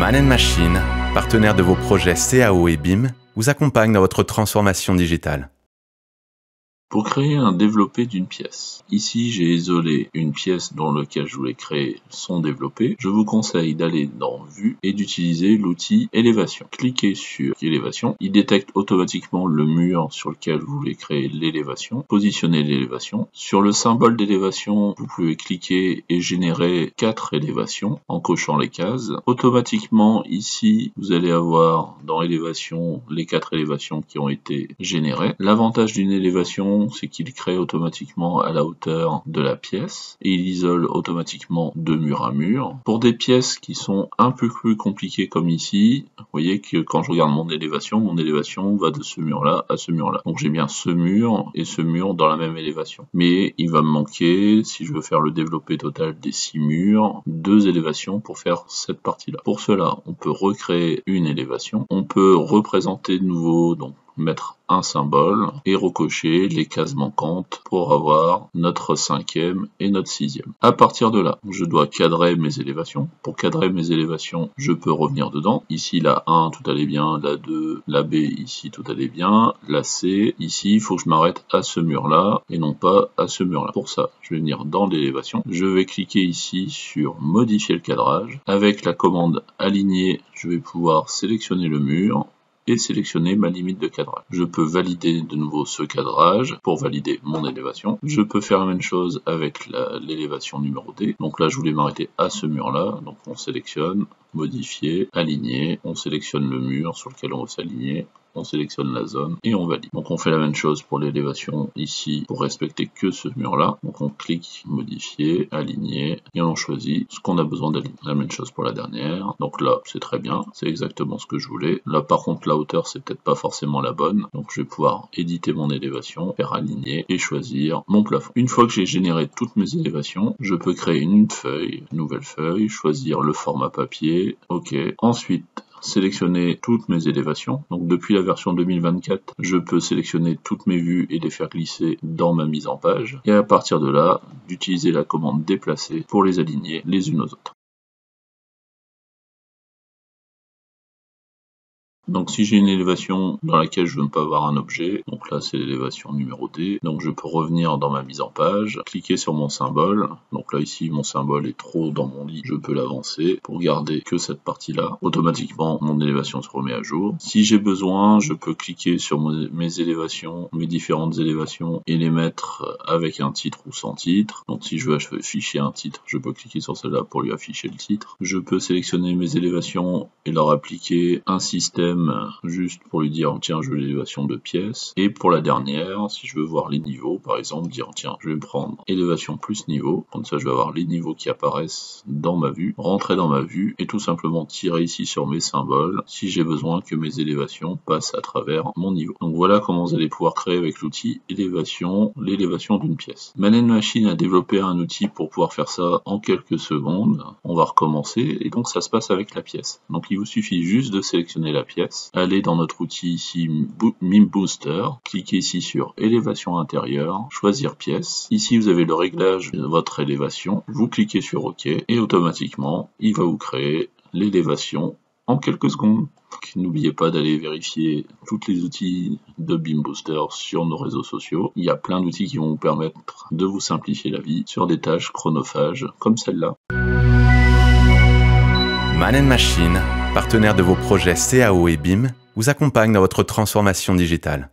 Man Machine, partenaire de vos projets CAO et BIM, vous accompagne dans votre transformation digitale. Pour créer un développé d'une pièce. Ici, j'ai isolé une pièce dans laquelle je voulais créer son développé. Je vous conseille d'aller dans Vue et d'utiliser l'outil Élévation. Cliquez sur Élévation. Il détecte automatiquement le mur sur lequel vous voulez créer l'élévation. Positionnez l'élévation. Sur le symbole d'élévation, vous pouvez cliquer et générer 4 élévations en cochant les cases. Automatiquement, ici, vous allez avoir dans Élévation les 4 élévations qui ont été générées. L'avantage d'une élévation, c'est qu'il crée automatiquement à la hauteur de la pièce et il isole automatiquement de mur à mur. Pour des pièces qui sont un peu plus compliquées comme ici, vous voyez que quand je regarde mon élévation va de ce mur-là à ce mur-là. Donc j'ai bien ce mur et ce mur dans la même élévation. Mais il va me manquer, si je veux faire le développé total des 6 murs, 2 élévations pour faire cette partie-là. Pour cela, on peut recréer une élévation. On peut représenter de nouveau, donc mettre un symbole et recocher les cases manquantes pour avoir notre 5e et notre 6e. À partir de là, je dois cadrer mes élévations. Pour cadrer mes élévations, je peux revenir dedans. Ici, la 1, tout allait bien. La 2, la B, ici, tout allait bien. La C, ici, il faut que je m'arrête à ce mur-là et non pas à ce mur-là. Pour ça, je vais venir dans l'élévation. Je vais cliquer ici sur modifier le cadrage. Avec la commande aligner, je vais pouvoir sélectionner le mur et sélectionner ma limite de cadrage. Je peux valider de nouveau ce cadrage pour valider mon élévation. Je peux faire la même chose avec l'élévation numéro D. Donc là, je voulais m'arrêter à ce mur-là. Donc on sélectionne, modifier, aligner. On sélectionne le mur sur lequel on veut s'aligner. On sélectionne la zone et on valide. Donc on fait la même chose pour l'élévation ici pour respecter que ce mur-là. Donc on clique modifier, aligner et on choisit ce qu'on a besoin d'aligner. La même chose pour la dernière. Donc là c'est très bien, c'est exactement ce que je voulais. Là par contre la hauteur c'est peut-être pas forcément la bonne. Donc je vais pouvoir éditer mon élévation, faire aligner et choisir mon plafond. Une fois que j'ai généré toutes mes élévations, je peux créer une feuille, une nouvelle feuille, choisir le format papier. Ok. Ensuite, sélectionner toutes mes élévations. Donc depuis la version 2024, je peux sélectionner toutes mes vues et les faire glisser dans ma mise en page. Et à partir de là, d'utiliser la commande déplacer pour les aligner les unes aux autres. Donc si j'ai une élévation dans laquelle je ne veux pas avoir un objet, donc là c'est l'élévation numéro D, donc je peux revenir dans ma mise en page, cliquer sur mon symbole, donc là ici mon symbole est trop dans mon lit, je peux l'avancer pour garder que cette partie-là. Automatiquement mon élévation se remet à jour. Si j'ai besoin, je peux cliquer sur mes élévations, mes différentes élévations et les mettre avec un titre ou sans titre. Donc si je veux afficher un titre, je peux cliquer sur celle-là pour lui afficher le titre. Je peux sélectionner mes élévations et leur appliquer un système juste pour lui dire tiens je veux l'élévation de pièces, et pour la dernière si je veux voir les niveaux par exemple dire tiens je vais prendre élévation plus niveau, comme ça je vais avoir les niveaux qui apparaissent dans ma vue, rentrer dans ma vue et tout simplement tirer ici sur mes symboles si j'ai besoin que mes élévations passent à travers mon niveau. Donc voilà comment vous allez pouvoir créer avec l'outil élévation l'élévation d'une pièce. Man Machine a développé un outil pour pouvoir faire ça en quelques secondes. On va recommencer et donc ça se passe avec la pièce. Donc il vous suffit juste de sélectionner la pièce, allez dans notre outil ici MIM Booster, cliquez ici sur élévation intérieure, choisir pièce. Ici vous avez le réglage de votre élévation, vous cliquez sur OK et automatiquement il va vous créer l'élévation en quelques secondes. N'oubliez pas d'aller vérifier tous les outils de BIM Booster sur nos réseaux sociaux. Il y a plein d'outils qui vont vous permettre de vous simplifier la vie sur des tâches chronophages comme celle-là. Man Machine, partenaire de vos projets CAO et BIM, vous accompagne dans votre transformation digitale.